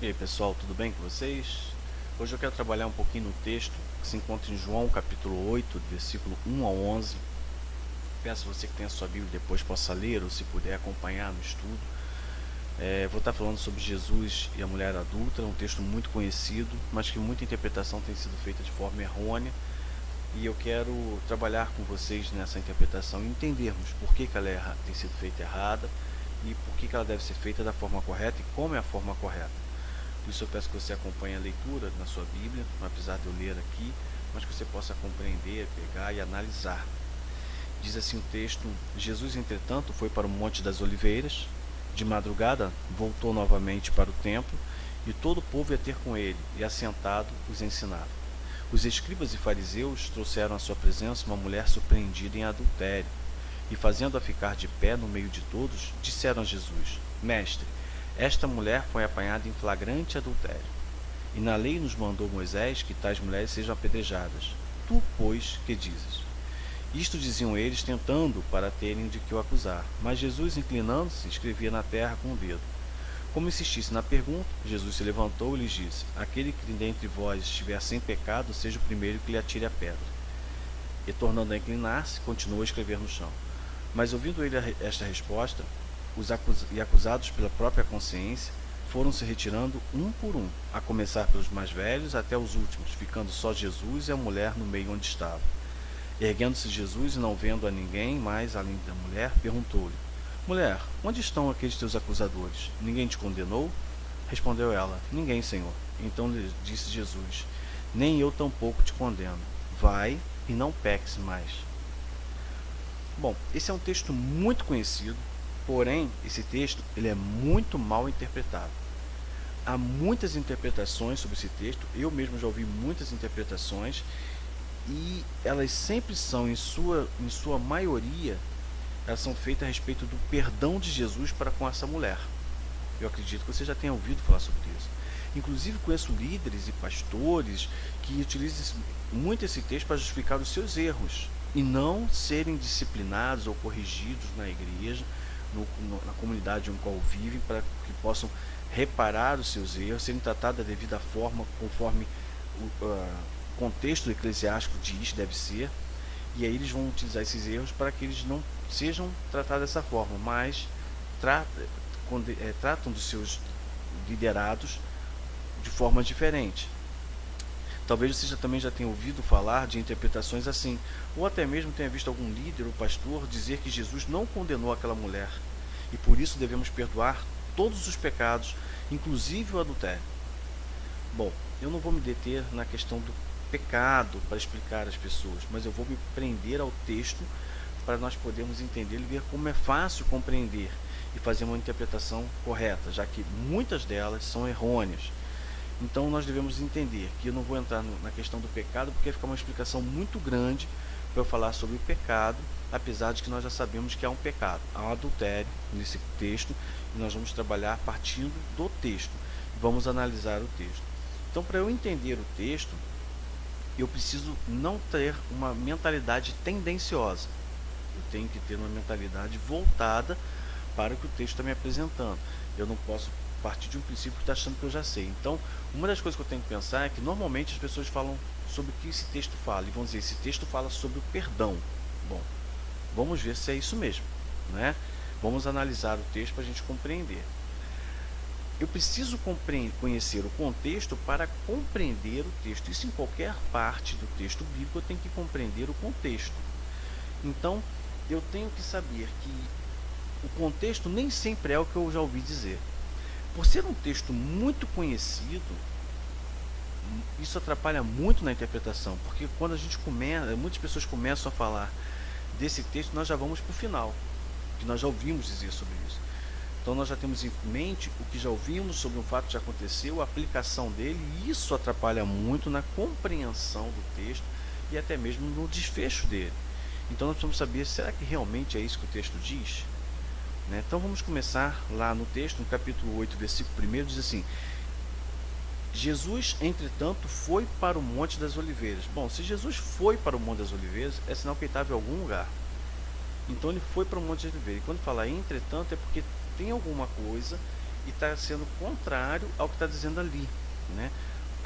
E aí pessoal, tudo bem com vocês? Hoje eu quero trabalhar um pouquinho no texto que se encontra em João capítulo 8, versículo 1 ao 11. Peço a você que tenha sua Bíblia depois possa ler ou se puder acompanhar no estudo. Vou estar falando sobre Jesus e a mulher adulta, um texto muito conhecido, mas que muita interpretação tem sido feita de forma errônea. E eu quero trabalhar com vocês nessa interpretação e entendermos por que ela tem sido feita errada e por que ela deve ser feita da forma correta e como é a forma correta. Por isso eu peço que você acompanhe a leitura na sua Bíblia, apesar de eu ler aqui, mas que você possa compreender, pegar e analisar. Diz assim o texto: Jesus, entretanto, foi para o Monte das Oliveiras. De madrugada, voltou novamente para o templo, e todo o povo ia ter com ele, e assentado os ensinava. Os escribas e fariseus trouxeram à sua presença uma mulher surpreendida em adultério, e fazendo-a ficar de pé no meio de todos, disseram a Jesus: Mestre, esta mulher foi apanhada em flagrante adultério. E na lei nos mandou Moisés que tais mulheres sejam apedrejadas. Tu, pois, que dizes? Isto diziam eles, tentando para terem de que o acusar. Mas Jesus, inclinando-se, escrevia na terra com o dedo. Como insistisse na pergunta, Jesus se levantou e lhes disse: Aquele que dentre vós estiver sem pecado, seja o primeiro que lhe atire a pedra. E tornando a inclinar-se, continuou a escrever no chão. Mas ouvindo ele esta resposta, e acusados pela própria consciência, foram se retirando um por um, a começar pelos mais velhos até os últimos, ficando só Jesus e a mulher no meio onde estava. Erguendo-se Jesus e não vendo a ninguém mais além da mulher, perguntou-lhe: Mulher, onde estão aqueles teus acusadores? Ninguém te condenou? Respondeu ela: Ninguém, Senhor. Então lhe disse Jesus: Nem eu tampouco te condeno. Vai e não peques mais. Bom, esse é um texto muito conhecido, porém esse texto ele é muito mal interpretado. Há muitas interpretações sobre esse texto, eu mesmo já ouvi muitas interpretações, e elas sempre são, em sua maioria, elas são feitas a respeito do perdão de Jesus para com essa mulher. Eu acredito que você já tenha ouvido falar sobre isso. Inclusive conheço líderes e pastores que utilizam muito esse texto para justificar os seus erros e não serem disciplinados ou corrigidos na igreja, na comunidade em qual vivem, para que possam reparar os seus erros, serem tratados da devida forma, conforme o contexto eclesiástico diz deve ser. E aí eles vão utilizar esses erros para que eles não sejam tratados dessa forma, mas tratam dos seus liderados de forma diferente. Talvez você também já tenha ouvido falar de interpretações assim, ou até mesmo tenha visto algum líder ou pastor dizer que Jesus não condenou aquela mulher e por isso devemos perdoar todos os pecados, inclusive o adultério. Bom, eu não vou me deter na questão do pecado para explicar às pessoas, mas eu vou me prender ao texto para nós podermos entender e ver como é fácil compreender e fazer uma interpretação correta, já que muitas delas são errôneas. Então nós devemos entender que eu não vou entrar na questão do pecado, porque fica uma explicação muito grande para eu falar sobre o pecado, apesar de que nós já sabemos que há um pecado, há um adultério nesse texto, e nós vamos trabalhar partindo do texto, vamos analisar o texto. Então, para eu entender o texto, eu preciso não ter uma mentalidade tendenciosa, eu tenho que ter uma mentalidade voltada para o que o texto está me apresentando. Eu não posso partir de um princípio que está achando que eu já sei. Então, uma das coisas que eu tenho que pensar é que normalmente as pessoas falam sobre o que esse texto fala, e vão dizer, esse texto fala sobre o perdão. Bom, vamos ver se é isso mesmo, né? Vamos analisar o texto para a gente compreender. Eu preciso conhecer o contexto para compreender o texto. Isso em qualquer parte do texto bíblico eu tenho que compreender o contexto. Então, eu tenho que saber que o contexto nem sempre é o que eu já ouvi dizer. Por ser um texto muito conhecido, isso atrapalha muito na interpretação, porque quando a gente começa, muitas pessoas começam a falar desse texto, nós já vamos para o final, que nós já ouvimos dizer sobre isso. Então nós já temos em mente o que já ouvimos sobre um fato que já aconteceu, a aplicação dele, e isso atrapalha muito na compreensão do texto e até mesmo no desfecho dele. Então nós precisamos saber, será que realmente é isso que o texto diz? Então vamos começar lá no texto, no capítulo 8, versículo 1, diz assim: Jesus, entretanto, foi para o Monte das Oliveiras. Bom, se Jesus foi para o Monte das Oliveiras, é sinal que ele estava em algum lugar. Então ele foi para o Monte das Oliveiras. E quando fala entretanto, é porque tem alguma coisa e está sendo contrário ao que está dizendo ali, né?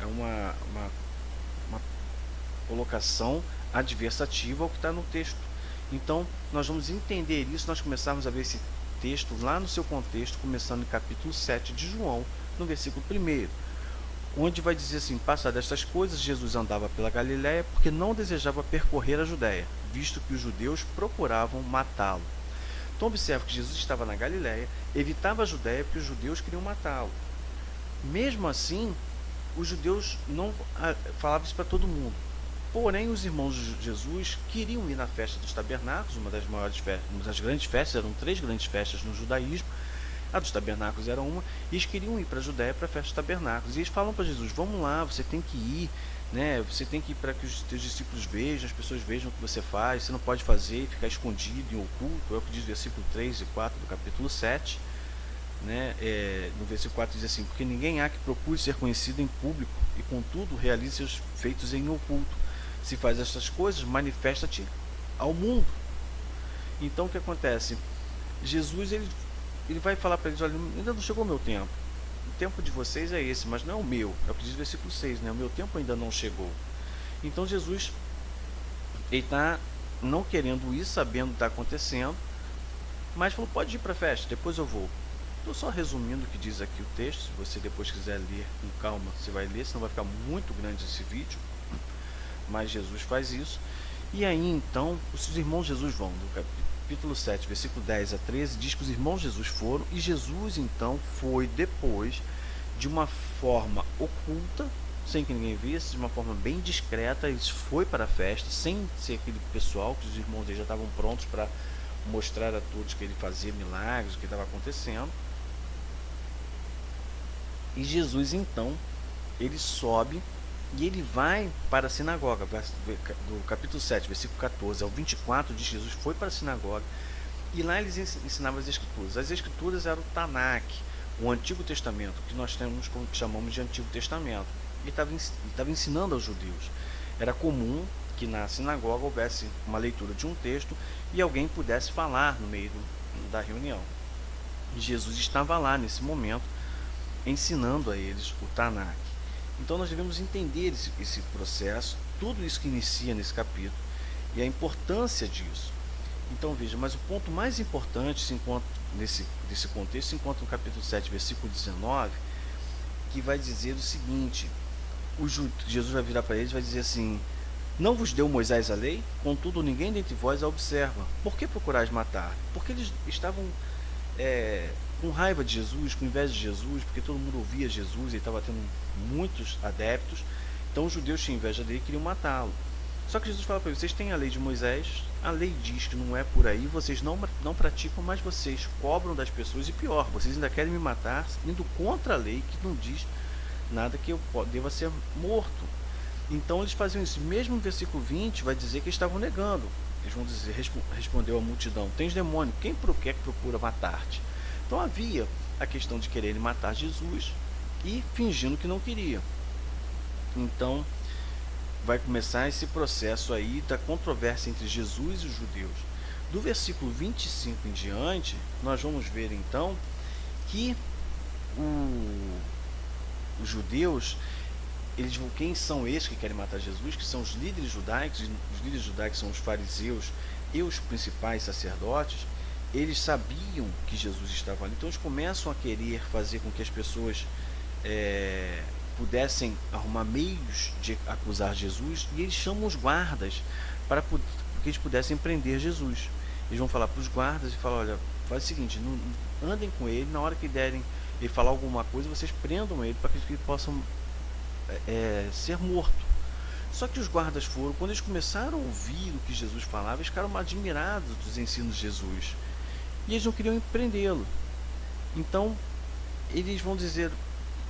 É uma colocação adversativa ao que está no texto. Então, nós vamos entender isso, nós começarmos a ver esse texto lá no seu contexto, começando no capítulo 7 de João, no versículo 1, onde vai dizer assim: passadas estas coisas, Jesus andava pela Galiléia, porque não desejava percorrer a Judéia, visto que os judeus procuravam matá-lo. Então observe que Jesus estava na Galiléia, evitava a Judéia porque os judeus queriam matá-lo. Mesmo assim, os judeus não falavam isso para todo mundo. Porém, os irmãos de Jesus queriam ir na festa dos tabernáculos, uma das maiores festas, uma das grandes festas, eram 3 grandes festas no judaísmo. A dos tabernáculos era uma, e eles queriam ir para a Judéia para a festa dos tabernáculos. E eles falam para Jesus: vamos lá, você tem que ir, né? Você tem que ir para que os teus discípulos vejam, as pessoas vejam o que você faz, você não pode fazer e ficar escondido em oculto. É o que diz o versículo 3 e 4 do capítulo 7. Né? No versículo 4 diz assim: porque ninguém há que procure ser conhecido em público, e contudo realize seus feitos em oculto. Se faz estas coisas, manifesta-te ao mundo. Então o que acontece? Jesus ele vai falar para eles: olha, ainda não chegou o meu tempo. O tempo de vocês é esse, mas não é o meu. É o que diz o versículo 6, né? O meu tempo ainda não chegou. Então Jesus, ele está não querendo ir, sabendo o que está acontecendo, mas falou: pode ir para a festa, depois eu vou. Estou só resumindo o que diz aqui o texto. Se você depois quiser ler com calma, você vai ler, senão vai ficar muito grande esse vídeo. Mas Jesus faz isso. E aí então, os irmãos de Jesus vão, do capítulo 7, versículo 10 a 13, diz que os irmãos de Jesus foram, e Jesus então foi depois, de uma forma oculta, sem que ninguém visse, de uma forma bem discreta, ele foi para a festa, sem ser aquele pessoal que os irmãos dele já estavam prontos para mostrar a todos que ele fazia milagres, o que estava acontecendo. E Jesus então, ele sobe e ele vai para a sinagoga. Do capítulo 7, versículo 14 ao 24, diz que Jesus foi para a sinagoga e lá eles ensinavam as escrituras. As escrituras eram o Tanakh, o Antigo Testamento, que nós temos, como chamamos de Antigo Testamento. E estava ensinando aos judeus. Era comum que na sinagoga houvesse uma leitura de um texto e alguém pudesse falar no meio da reunião. E Jesus estava lá nesse momento ensinando a eles o Tanakh. Então nós devemos entender esse processo, tudo isso que inicia nesse capítulo e a importância disso. Então veja, mas o ponto mais importante se encontra nesse contexto, se encontra no capítulo 7, versículo 19, que vai dizer o seguinte: Jesus vai virar para eles e vai dizer assim: não vos deu Moisés a lei? Contudo ninguém dentre vós a observa. Por que procurais matar? Porque eles estavam com raiva de Jesus, com inveja de Jesus, porque todo mundo ouvia Jesus, ele estava tendo muitos adeptos. Então os judeus tinham inveja dele e queriam matá-lo. Só que Jesus fala para eles: vocês têm a lei de Moisés, a lei diz que não é por aí, vocês não praticam, mas vocês cobram das pessoas, e pior, vocês ainda querem me matar indo contra a lei que não diz nada que eu deva ser morto. Então eles faziam isso. Mesmo no versículo 20 vai dizer que eles estavam negando. Eles vão dizer: respondeu a multidão: tens demônio, quem que procura matar-te? Então havia a questão de quererem matar Jesus e fingindo que não queriam. Então vai começar esse processo aí da controvérsia entre Jesus e os judeus. Do versículo 25 em diante, nós vamos ver então que os judeus, eles vão, quem são esses que querem matar Jesus? Que são os líderes judaicos. Os líderes judaicos são os fariseus e os principais sacerdotes. Eles sabiam que Jesus estava ali, então eles começam a querer fazer com que as pessoas pudessem arrumar meios de acusar Jesus, e eles chamam os guardas para que eles pudessem prender Jesus. Eles vão falar para os guardas e falar: olha, faz o seguinte, não andem com ele, na hora que derem ele falar alguma coisa, vocês prendam ele para que ele possa ser morto. Só que os guardas foram, quando eles começaram a ouvir o que Jesus falava, eles ficaram admirados dos ensinos de Jesus e eles não queriam prendê-lo. Então eles vão dizer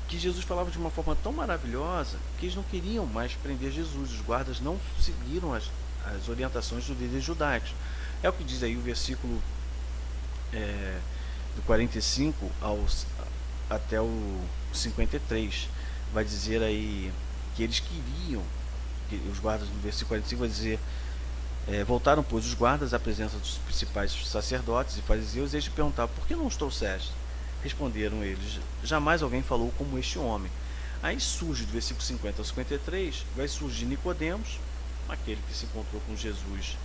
que Jesus falava de uma forma tão maravilhosa que eles não queriam mais prender Jesus. Os guardas não seguiram as orientações dos líderes judaicos. É o que diz aí o versículo do 45 até o 53. Vai dizer aí que eles queriam, que os guardas, no versículo 45 vai dizer: voltaram, pois, os guardas à presença dos principais sacerdotes e fariseus, e eles perguntavam: por que não os trouxeste? Responderam eles: jamais alguém falou como este homem. Aí surge do versículo 50 ao 53, vai surgir Nicodemos, aquele que se encontrou com Jesus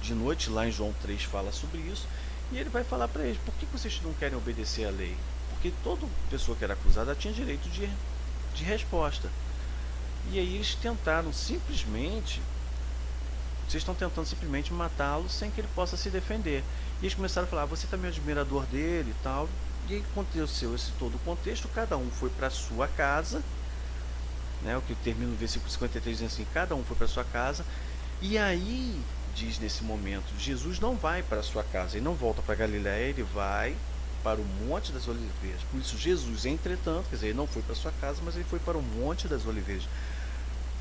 de noite, lá em João 3 fala sobre isso, e ele vai falar para eles: por que vocês não querem obedecer à lei? Porque toda pessoa que era acusada tinha direito de resposta. E aí eles tentaram simplesmente, vocês estão tentando simplesmente matá-lo sem que ele possa se defender. E eles começaram a falar: você também é admirador dele e tal. E aí aconteceu esse todo o contexto, cada um foi para sua casa, né, o que termina no versículo 53 dizendo assim: cada um foi para sua casa. E aí diz nesse momento, Jesus não vai para a sua casa, ele não volta para Galiléia, ele vai para o Monte das Oliveiras. Por isso Jesus, entretanto, quer dizer, ele não foi para a sua casa, mas ele foi para o Monte das Oliveiras.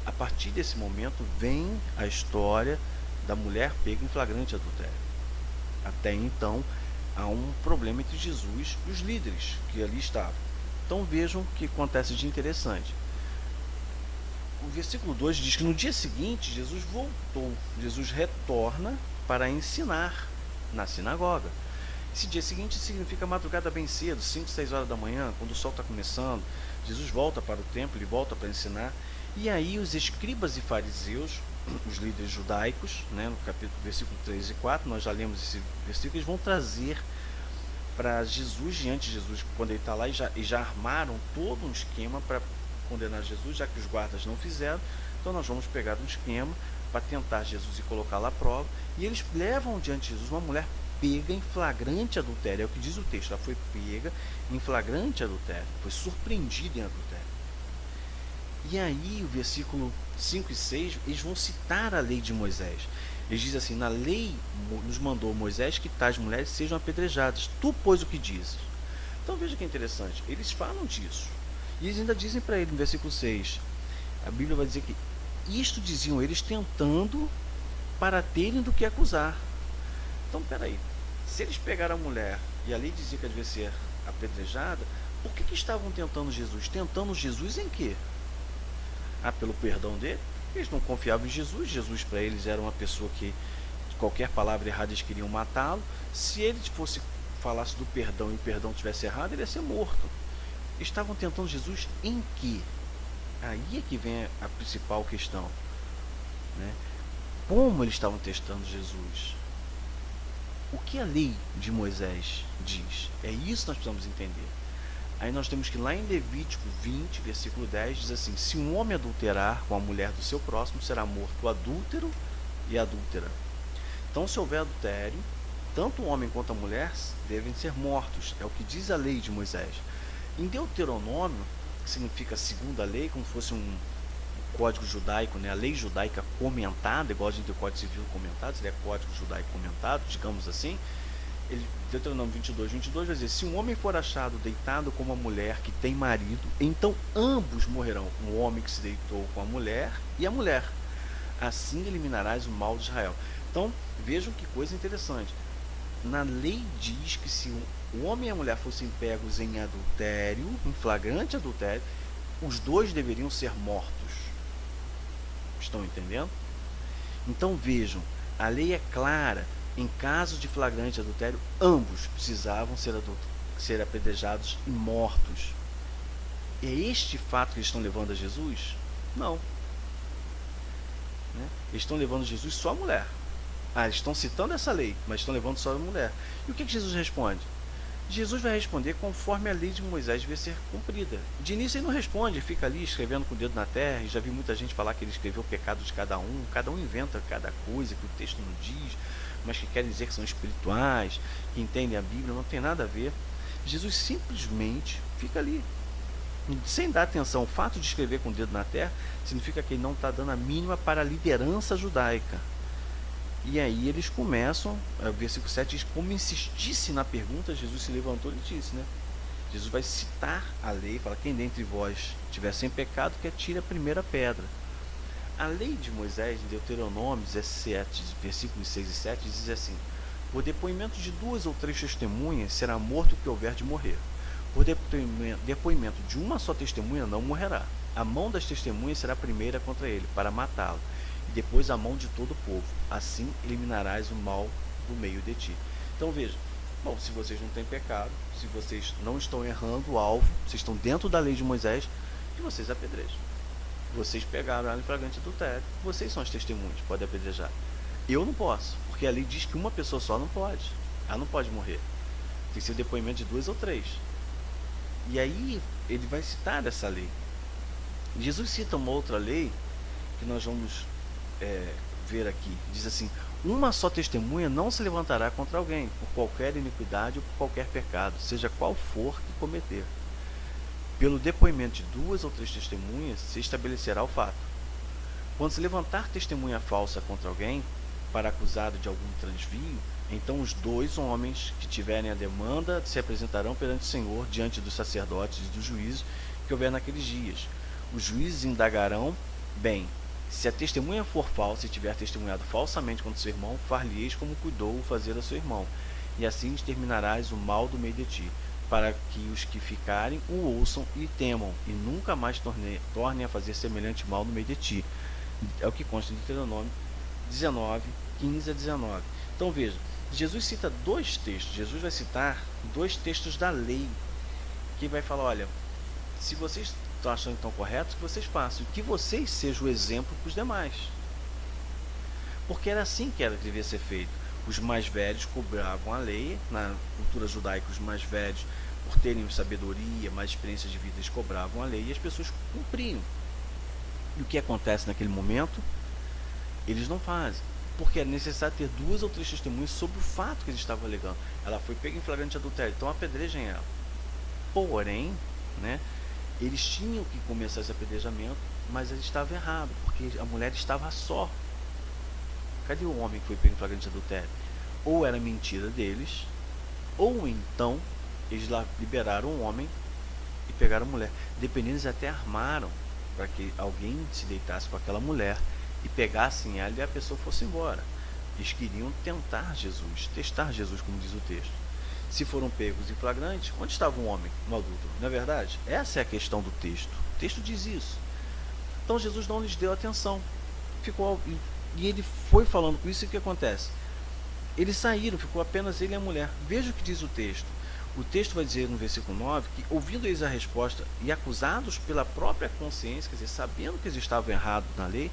A partir desse momento vem a história da mulher pega em flagrante adultério. Até então há um problema entre Jesus e os líderes que ali estavam. Então vejam o que acontece de interessante. O versículo 2 diz que no dia seguinte Jesus voltou, Jesus retorna para ensinar na sinagoga. Esse dia seguinte significa madrugada bem cedo, 5, 6 horas da manhã, quando o sol está começando. Jesus volta para o templo, ele volta para ensinar. E aí os escribas e fariseus, os líderes judaicos, né, no capítulo, versículo 3 e 4, nós já lemos esse versículo, eles vão trazer para Jesus, diante de Jesus, quando ele está lá, e já armaram todo um esquema para condenar Jesus, já que os guardas não fizeram. Então nós vamos pegar um esquema para tentar Jesus e colocá-lo à prova. E eles levam diante de Jesus uma mulher pega em flagrante adultério. É o que diz o texto, ela foi pega em flagrante adultério, foi surpreendida em adultério. E aí o versículo 5 e 6, eles vão citar a lei de Moisés. Eles dizem assim: na lei nos mandou Moisés que tais mulheres sejam apedrejadas. Tu, pois, o que dizes? Então veja que interessante, eles falam disso. E eles ainda dizem para ele no versículo 6, a Bíblia vai dizer que isto diziam eles tentando para terem do que acusar. Então peraí, se eles pegaram a mulher e a lei dizia que ela devia ser apedrejada, por que estavam tentando Jesus? Tentando Jesus em quê? Pelo perdão dele? Eles não confiavam em Jesus. Jesus para eles era uma pessoa que qualquer palavra errada eles queriam matá-lo. Se ele falasse do perdão e o perdão tivesse errado, ele ia ser morto. Estavam tentando Jesus em quê? Aí é que vem a principal questão, né? Como eles estavam testando Jesus? O que a lei de Moisés diz? É isso que nós precisamos entender. Aí nós temos que lá em Levítico 20, versículo 10, diz assim: se um homem adulterar com a mulher do seu próximo, será morto adúltero e adúltera. Então, se houver adultério, tanto o homem quanto a mulher devem ser mortos. É o que diz a lei de Moisés. Em Deuteronômio, que significa segunda lei, como se fosse um código judaico, né? A lei judaica comentada, igual a gente tem o Código Civil comentado, seria código judaico comentado, digamos assim. Deuteronômio 22 vai dizer: se um homem for achado deitado com uma mulher que tem marido, então ambos morrerão, o homem que se deitou com a mulher e a mulher. Assim eliminarás o mal de Israel. Então, vejam que coisa interessante. Na lei diz que se o homem e a mulher fossem pegos em adultério, em flagrante adultério, os dois deveriam ser mortos. Estão entendendo? Então vejam, a lei é clara. Em caso de flagrante adultério, ambos precisavam ser apedrejados e mortos. É este fato que eles estão levando a Jesus? Não. Né? Eles estão levando a Jesus só a mulher. Eles estão citando essa lei, mas estão levando só a mulher. E o que Jesus responde? Jesus vai responder conforme a lei de Moisés devia ser cumprida. De início ele não responde, fica ali escrevendo com o dedo na terra. E já vi muita gente falar que ele escreveu o pecado de cada um inventa cada coisa que o texto não diz, mas que querem dizer que são espirituais, que entendem a Bíblia. Não tem nada a ver. Jesus simplesmente fica ali, sem dar atenção. O fato de escrever com o dedo na terra significa que ele não está dando a mínima para a liderança judaica. E aí eles começam, o versículo 7 diz: como insistisse na pergunta, Jesus se levantou e disse, né? Jesus vai citar a lei, fala: quem dentre vós tiver sem pecado, que atire a primeira pedra. A lei de Moisés, em Deuteronômio 17, versículos 6 e 7, diz assim: por depoimento de 2 ou 3 testemunhas, será morto o que houver de morrer. Por depoimento de uma só testemunha, não morrerá. A mão das testemunhas será a primeira contra ele, para matá-lo, e depois a mão de todo o povo. Assim eliminarás o mal do meio de ti. Então veja, Bom, se vocês não têm pecado, se vocês não estão errando o alvo, vocês estão dentro da lei de Moisés, que vocês apedrejem. Vocês pegaram ela em flagrante adultério, vocês são as testemunhas, podem apedrejar. Eu não posso, porque a lei diz que uma pessoa só não pode. Ela não pode morrer. Tem que ser depoimento de 2 ou 3. E aí ele vai citar essa lei. Jesus cita uma outra lei que nós vamos ver aqui. Diz assim: uma só testemunha não se levantará contra alguém, por qualquer iniquidade ou por qualquer pecado, seja qual for que cometer. Pelo depoimento de 2 ou 3 testemunhas se estabelecerá o fato. Quando se levantar testemunha falsa contra alguém, para acusado de algum transvio, então os 2 homens que tiverem a demanda se apresentarão perante o Senhor, diante dos sacerdotes e dos juízes que houver naqueles dias. Os juízes indagarão: bem, se a testemunha for falsa e tiver testemunhado falsamente contra seu irmão, far-lhe-eis como cuidou o fazer a seu irmão, e assim exterminarás o mal do meio de ti, para que os que ficarem o ouçam e temam, e nunca mais tornem a fazer semelhante mal no meio de ti. É o que consta em Deuteronômio 19, 15 a 19. Então veja, Jesus cita 2 textos. Jesus vai citar 2 textos da lei, que vai falar: olha, se vocês estão achando que estão corretos, que vocês façam, que vocês sejam o exemplo para os demais. Porque era assim que devia ser feito. Os mais velhos cobravam a lei. Na cultura judaica, os mais velhos, por terem sabedoria, mais experiência de vida, eles cobravam a lei e as pessoas cumpriam. E o que acontece naquele momento? Eles não fazem, porque é necessário ter 2 ou 3 testemunhas sobre o fato que eles estavam alegando. Ela foi pega em flagrante adultério, então apedrejem ela. Porém, eles tinham que começar esse apedrejamento, mas eles estavam errados, porque a mulher estava só. Cadê o homem que foi pego em flagrante adultério? Ou era mentira deles, ou então eles liberaram o homem e pegaram a mulher. Dependendo, eles até armaram para que alguém se deitasse com aquela mulher e pegassem ela e a pessoa fosse embora. Eles queriam tentar Jesus, testar Jesus, como diz o texto. Se foram pegos em flagrante, onde estava o homem no adulto? Não é verdade? Essa é a questão do texto. O texto diz isso. Então Jesus não lhes deu atenção. E ele foi falando com isso, e o que acontece? Eles saíram, ficou apenas ele e a mulher. Veja o que diz o texto. O texto vai dizer no versículo 9 que, ouvindo eles a resposta e acusados pela própria consciência, quer dizer, sabendo que eles estavam errados na lei,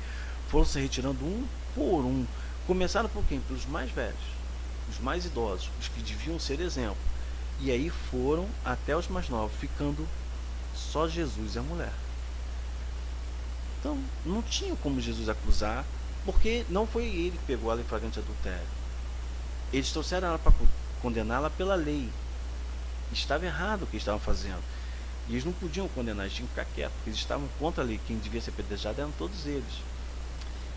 foram se retirando um por um. Começaram por quem? Pelos mais velhos, os mais idosos, os que deviam ser exemplo. E aí foram até os mais novos, ficando só Jesus e a mulher. Então, não tinha como Jesus acusar, porque não foi ele que pegou ela em flagrante adultério. Eles trouxeram ela para condená-la pela lei. Estava errado o que estavam fazendo. E eles não podiam condenar, eles tinham que ficar quietos, porque eles estavam contra a lei. Quem devia ser apedrejado eram todos eles.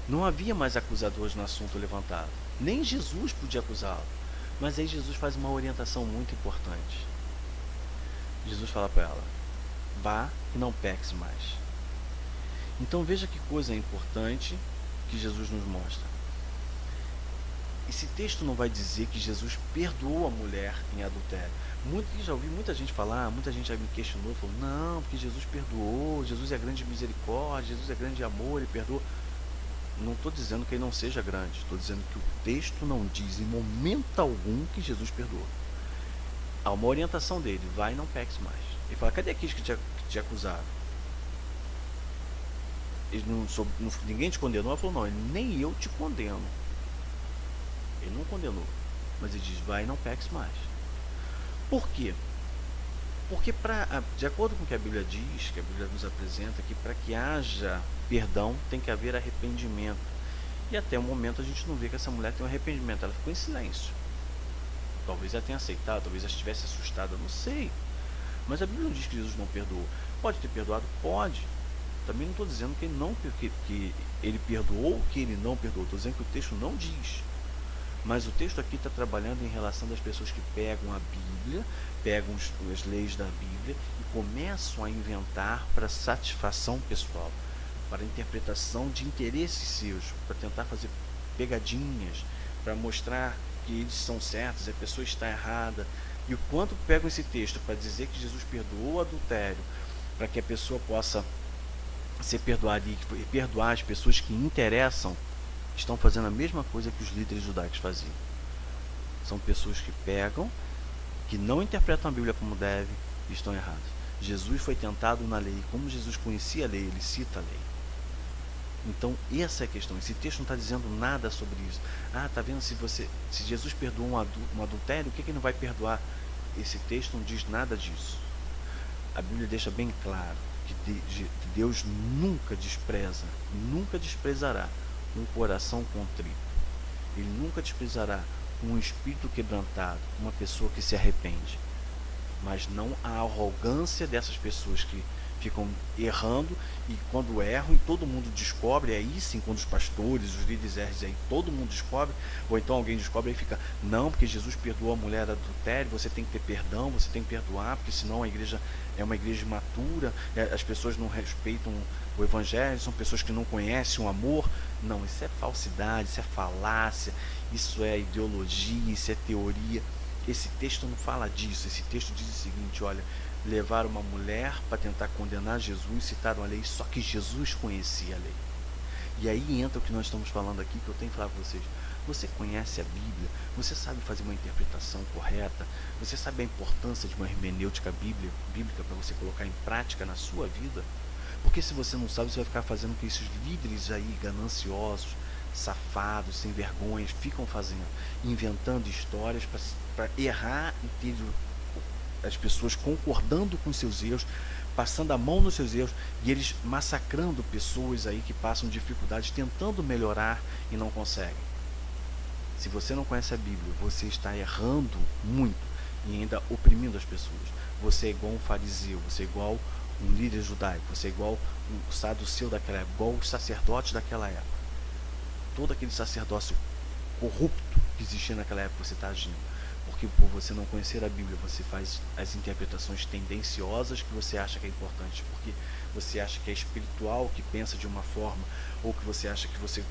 Não havia mais acusadores no assunto levantado. Nem Jesus podia acusá-lo. Mas aí Jesus faz uma orientação muito importante. Jesus fala para ela: vá e não peques mais. Então veja que coisa importante que Jesus nos mostra. Esse texto não vai dizer que Jesus perdoou a mulher em adultério. Já ouvi muita gente falar, muita gente já me questionou, falou: não, porque Jesus perdoou, Jesus é grande de misericórdia, Jesus é grande de amor, ele perdoa. Não estou dizendo que ele não seja grande, estou dizendo que o texto não diz em momento algum que Jesus perdoou. Há uma orientação dele: vai e não peques mais. Ele fala: cadê aqueles que te acusaram? Ninguém te condenou? Ele falou: não, nem eu te condeno. Ele não condenou, mas ele diz: vai e não peques mais. Por quê? Porque, de acordo com o que a Bíblia diz, que a Bíblia nos apresenta, que para que haja perdão tem que haver arrependimento. E até o momento a gente não vê que essa mulher tem um arrependimento. Ela ficou em silêncio. Talvez ela tenha aceitado, talvez ela estivesse assustada, não sei. Mas a Bíblia não diz que Jesus não perdoou. Pode ter perdoado? Pode. Também não estou dizendo que ele perdoou ou que ele não perdoou. Estou dizendo que o texto não diz. Mas o texto aqui está trabalhando em relação das pessoas que pegam a Bíblia, pegam as leis da Bíblia e começam a inventar para satisfação pessoal, para interpretação de interesses seus, para tentar fazer pegadinhas, para mostrar que eles são certos e a pessoa está errada. E o quanto pegam esse texto para dizer que Jesus perdoou o adultério, para que a pessoa possa ser perdoada e perdoar as pessoas que interessam, estão fazendo a mesma coisa que os líderes judaicos faziam. São pessoas que pegam, que não interpretam a Bíblia como deve, estão errados. Jesus foi tentado na lei. Como Jesus conhecia a lei, ele cita a lei. Então, essa é a questão. Esse texto não está dizendo nada sobre isso. Ah, tá vendo? Se Jesus perdoou um adultério, o que ele não vai perdoar? Esse texto não diz nada disso. A Bíblia deixa bem claro que Deus nunca desprezará um coração contrito. Ele nunca desprezará um espírito quebrantado, uma pessoa que se arrepende. Mas não a arrogância dessas pessoas que ficam errando, e quando erram e todo mundo descobre, aí sim, quando os pastores, os líderes aí todo mundo descobre, ou então alguém descobre, aí fica, não, porque Jesus perdoou a mulher adultério, você tem que ter perdão, você tem que perdoar, porque senão a igreja é uma igreja imatura, as pessoas não respeitam o evangelho, são pessoas que não conhecem o amor. Não, isso é falsidade, isso é falácia, isso é ideologia, isso é teoria. Esse texto não fala disso. Esse texto diz o seguinte: olha, levaram uma mulher para tentar condenar Jesus, citaram a lei, só que Jesus conhecia a lei. E aí entra o que nós estamos falando aqui, que eu tenho que falar para vocês. Você conhece a Bíblia, você sabe fazer uma interpretação correta, você sabe a importância de uma hermenêutica bíblica para você colocar em prática na sua vida? Porque se você não sabe, você vai ficar fazendo o que esses líderes aí, gananciosos, safados, sem vergonhas, ficam fazendo, inventando histórias para errar e ter as pessoas concordando com seus erros, passando a mão nos seus erros, e eles massacrando pessoas aí que passam dificuldades, tentando melhorar e não conseguem. Se você não conhece a Bíblia, você está errando muito e ainda oprimindo as pessoas. Você é igual um fariseu, você é igual um líder judaico, você é igual um saduceu daquela época, igual os sacerdotes daquela época. Todo aquele sacerdócio corrupto que existia naquela época, você está agindo. Porque por você não conhecer a Bíblia, você faz as interpretações tendenciosas que você acha que é importante, porque você acha que é espiritual, que pensa de uma forma, ou que você acha que você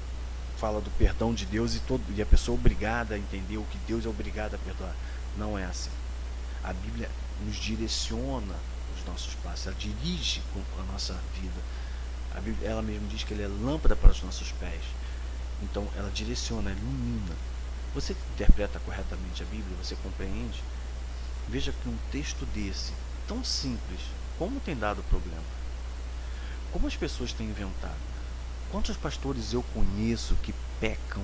fala do perdão de Deus e a pessoa é obrigada a entender o que Deus é obrigado a perdoar. Não é assim. A Bíblia nos direciona os nossos passos, ela dirige a nossa vida. A Bíblia, ela mesma diz que ela é lâmpada para os nossos pés. Então ela direciona, ela ilumina. Você interpreta corretamente a Bíblia, você compreende? Veja que um texto desse, tão simples, como tem dado problema? Como as pessoas têm inventado? Quantos pastores eu conheço que pecam,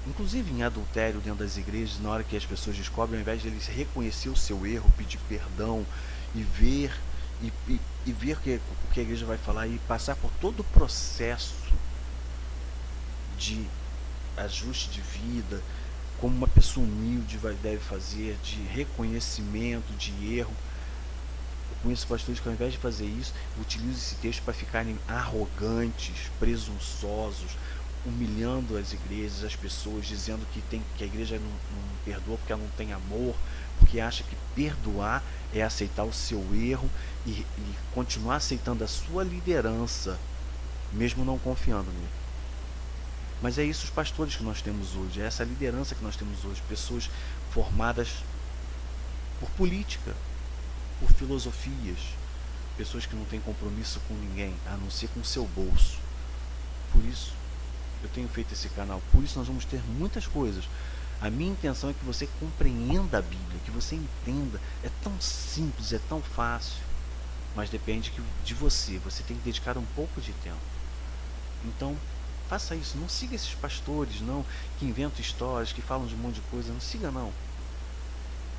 inclusive em adultério dentro das igrejas, na hora que as pessoas descobrem, ao invés de eles reconhecer o seu erro, pedir perdão e ver o que a igreja vai falar e passar por todo o processo de ajuste de vida, como uma pessoa humilde deve fazer, de reconhecimento de erro. Eu conheço pastores que, ao invés de fazer isso, utilizam esse texto para ficarem arrogantes, presunçosos, humilhando as igrejas, as pessoas, dizendo que a igreja não perdoa porque ela não tem amor, porque acha que perdoar é aceitar o seu erro e continuar aceitando a sua liderança, mesmo não confiando nele. Mas é isso os pastores que nós temos hoje, é essa liderança que nós temos hoje, pessoas formadas por política, por filosofias, pessoas que não têm compromisso com ninguém, a não ser com o seu bolso. Por isso eu tenho feito esse canal, por isso nós vamos ter muitas coisas. A minha intenção é que você compreenda a Bíblia, que você entenda. É tão simples, é tão fácil, mas depende de você, você tem que dedicar um pouco de tempo. Então faça isso, não siga esses pastores não, que inventam histórias, que falam de um monte de coisa, não siga não.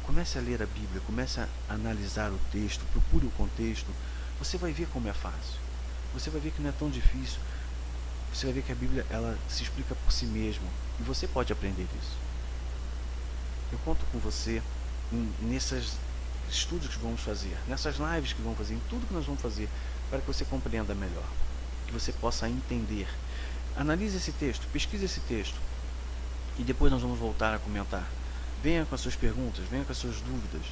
Comece a ler a Bíblia, comece a analisar o texto, procure o contexto, você vai ver como é fácil, você vai ver que não é tão difícil, você vai ver que a Bíblia ela se explica por si mesma, e você pode aprender isso. Eu conto com você nesses estudos que vamos fazer, nessas lives que vamos fazer, em tudo que nós vamos fazer, para que você compreenda melhor, que você possa entender. Analise esse texto, pesquise esse texto e depois nós vamos voltar a comentar. Venha com as suas perguntas, venha com as suas dúvidas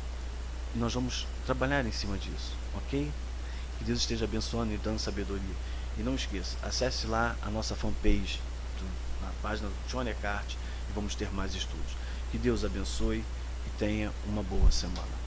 e nós vamos trabalhar em cima disso, ok? Que Deus esteja abençoando e dando sabedoria. E não esqueça, acesse lá a nossa fanpage na página do Johnny Eckhart e vamos ter mais estudos. Que Deus abençoe e tenha uma boa semana.